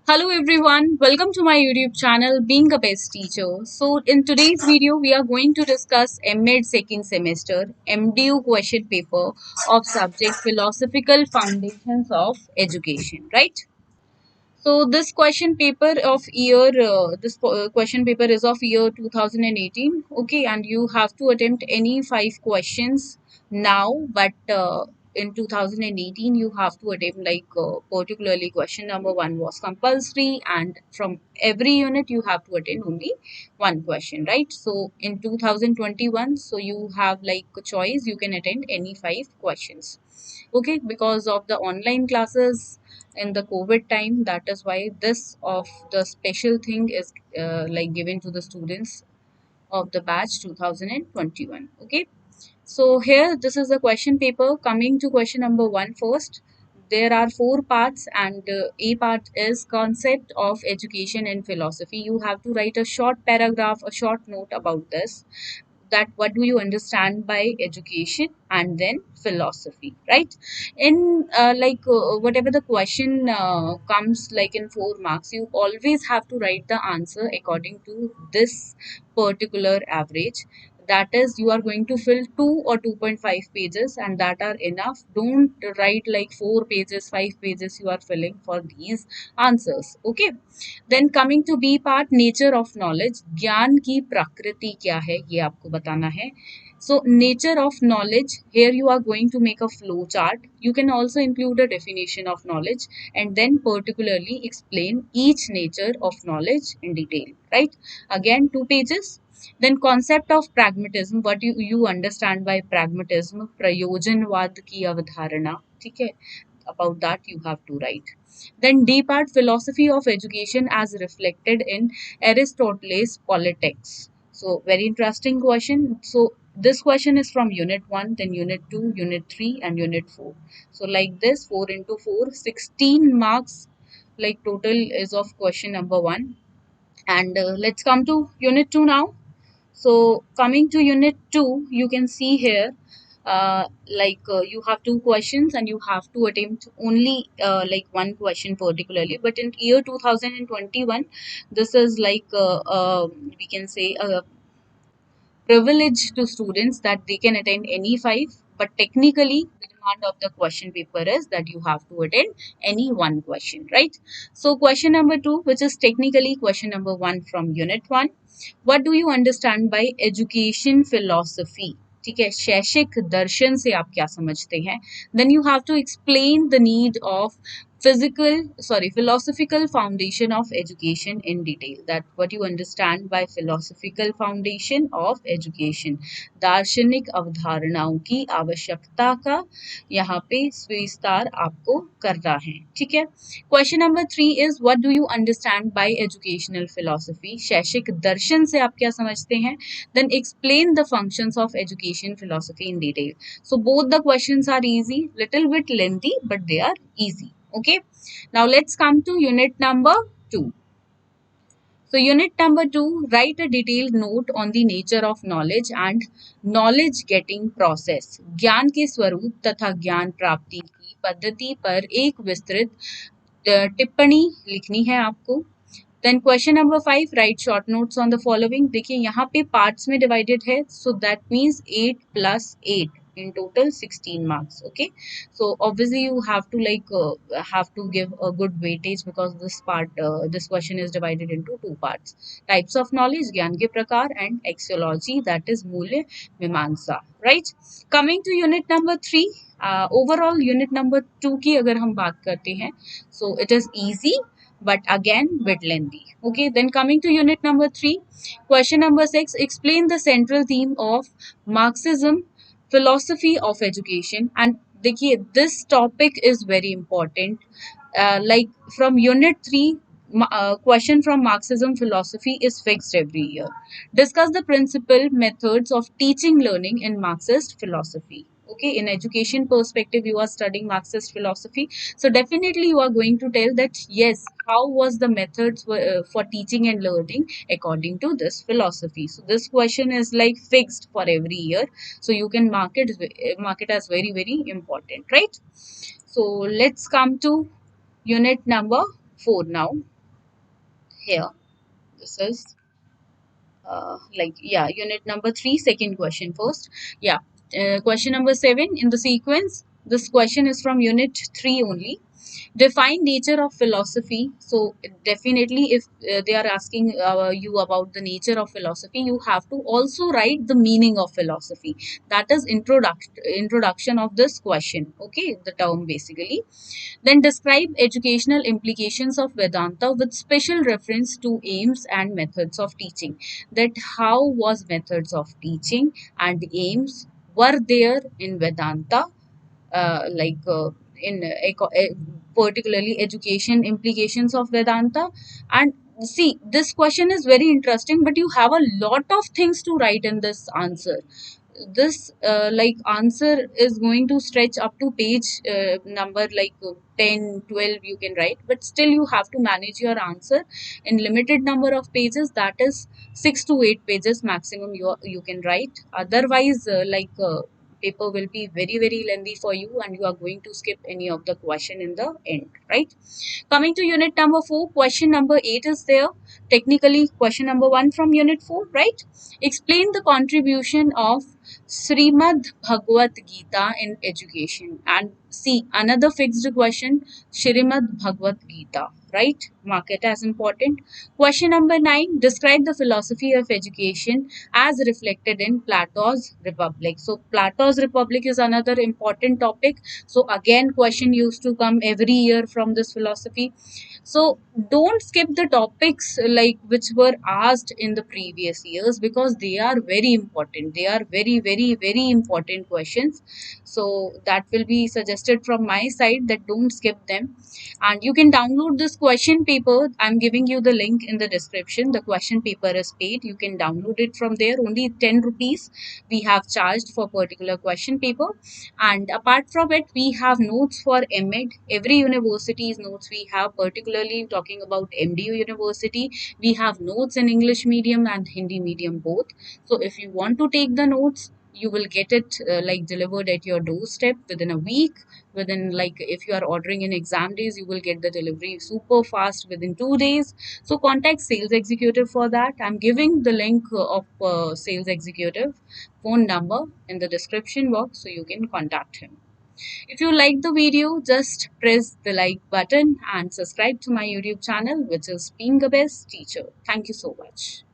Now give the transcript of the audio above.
Hello everyone, welcome to my YouTube channel Being a Best Teacher. So in today's video we are going to discuss MEd second semester MDU question paper of subject Philosophical Foundations of Education, right? So this question paper of year question paper is of year 2018, okay, and you have to attempt any 5 questions now, but in 2018 you have to attempt particularly question number 1 was compulsory, and from every unit you have to attend only one question, right? So in 2021, so you have like a choice, you can attend any 5 questions, okay, because of the online classes in the COVID time. That is why this of the special thing is given to the students of the batch 2021. Okay, so here this is the question paper. Coming to question number 1 first. There are 4 parts, and A part is concept of education and philosophy. You have to write a short paragraph, a short note about this, that what do you understand by education and then philosophy, right? In whatever the question comes like in 4 marks, you always have to write the answer according to this particular average. That is, you are going to fill 2 or 2.5 pages, and that are enough. Don't write like 4 pages, 5 pages you are filling for these answers, okay? Then coming to B part, nature of knowledge, ज्ञान की प्रकृति क्या है ये आपको बताना है. So nature of knowledge, here you are going to make a flow chart. You can also include a definition of knowledge and then particularly explain each nature of knowledge in detail, right? Again 2 pages. Then concept of pragmatism, what you understand by pragmatism, प्रयोजनवाद की अवधारणा, ठीक है, about that you have to write. Then D part, philosophy of education as reflected in Aristotle's Politics. So very interesting question. So this question is from unit 1, then unit 2, unit 3 and unit 4. So like this, 4 into 4, 16 marks like total is of question number 1. And let's come to unit 2 now. So coming to unit 2, you can see here you have 2 questions and you have to attempt only one question particularly. But in year 2021, this is we can say a privilege to students that they can attend any 5, but technically the demand of the question paper is that you have to attend any 1 question, right? So question number 2, which is technically question number 1 from unit 1, what do you understand by education philosophy? ठीक है, शैक्षिक दर्शन से आप क्या समझते हैं? Then you have to explain the need of philosophical foundation of education in detail. That what you understand by philosophical foundation of education, दार्शनिक अवधारणाओं की आवश्यकता का यहाँ पे विस्तार आपको करना है, ठीक है. Question number 3 is what do you understand by educational philosophy, शैक्षिक दर्शन से आप क्या समझते हैं? Then explain the functions of education philosophy in detail. So both the questions are easy, little bit lengthy, but they are easy. Okay, now let's come to unit number 2. So unit number 2, write a detailed note on the nature of knowledge and knowledge getting process. ज्ञान के स्वरूप तथा ज्ञान प्राप्ति की पद्धति पर एक विस्तृत टिप्पणी लिखनी है आपको. Then question number 5, write short notes on the following. देखिए यहाँ पे पार्ट्स में डिवाइडेड है, so that means 8 + 8 in total 16 marks. Okay, so obviously you have to give a good weightage because this question is divided into 2 parts: types of knowledge, ज्ञान के प्रकार, and axiology, that is मूल्य मीमांसा, right? Coming to unit number 3, overall unit number 2 की अगर हम बात करते हैं, so it is easy but again bit lengthy. Okay, then coming to unit number 3, question number 6, explain the central theme of Marxism philosophy of education. And देखिए this topic is very important. From unit 3, question from Marxism philosophy is fixed every year. Discuss the principal methods of teaching learning in Marxist philosophy. Okay, in education perspective you are studying Marxist philosophy, so definitely you are going to tell that yes, how was the methods for teaching and learning according to this philosophy. So this question is like fixed for every year, so you can mark it as very very important, right? So let's come to unit number 4 now. here. This is unit number 3, second question first. Yeah, question number 7 in the sequence. This question is from unit 3 only. Define nature of philosophy. So definitely, if they are asking you about the nature of philosophy, you have to also write the meaning of philosophy. That is introduction of this question. Okay, the term basically. Then describe educational implications of Vedanta with special reference to aims and methods of teaching. That how was methods of teaching and aims were there in Vedanta, like in particularly education implications of Vedanta. And see, this question is very interesting, but you have a lot of things to write in this answer. This answer is going to stretch up to page number 10, 12 you can write, but still you have to manage your answer in limited number of pages, that is 6 to 8 pages maximum you can write. Otherwise paper will be very lengthy for you and you are going to skip any of the question in the end, right? Coming to unit number 4, question number 8 is there. Technically, question number 1 from unit 4, right? Explain the contribution of Srimad Bhagavad Gita in education. And see, another fixed question, Srimad Bhagavad Gita, right? Mark it as important. Question number 9, describe the philosophy of education as reflected in Plato's Republic. So, Plato's Republic is another important topic. So again, question used to come every year from this philosophy. So don't skip the topics which were asked in the previous years, because they are very important. They are very important questions. So that will be suggested from my side, that don't skip them. And you can download this question paper. I'm giving you the link in the description. The question paper is paid. You can download it from there. Only 10 rupees we have charged for particular question paper. And apart from it, we have notes for MEd. Every university's notes we have, particularly talking about MDU University, we have notes in English medium and Hindi medium both. So if you want to take the notes, you will get it delivered at your doorstep within a week. Within, like, if you are ordering in exam days, you will get the delivery super fast within 2 days. So contact sales executive for that. I'm giving the link of sales executive phone number in the description box, so you can contact him. If you like the video, just press the like button and subscribe to my YouTube channel, which is Being a Best Teacher. Thank you so much.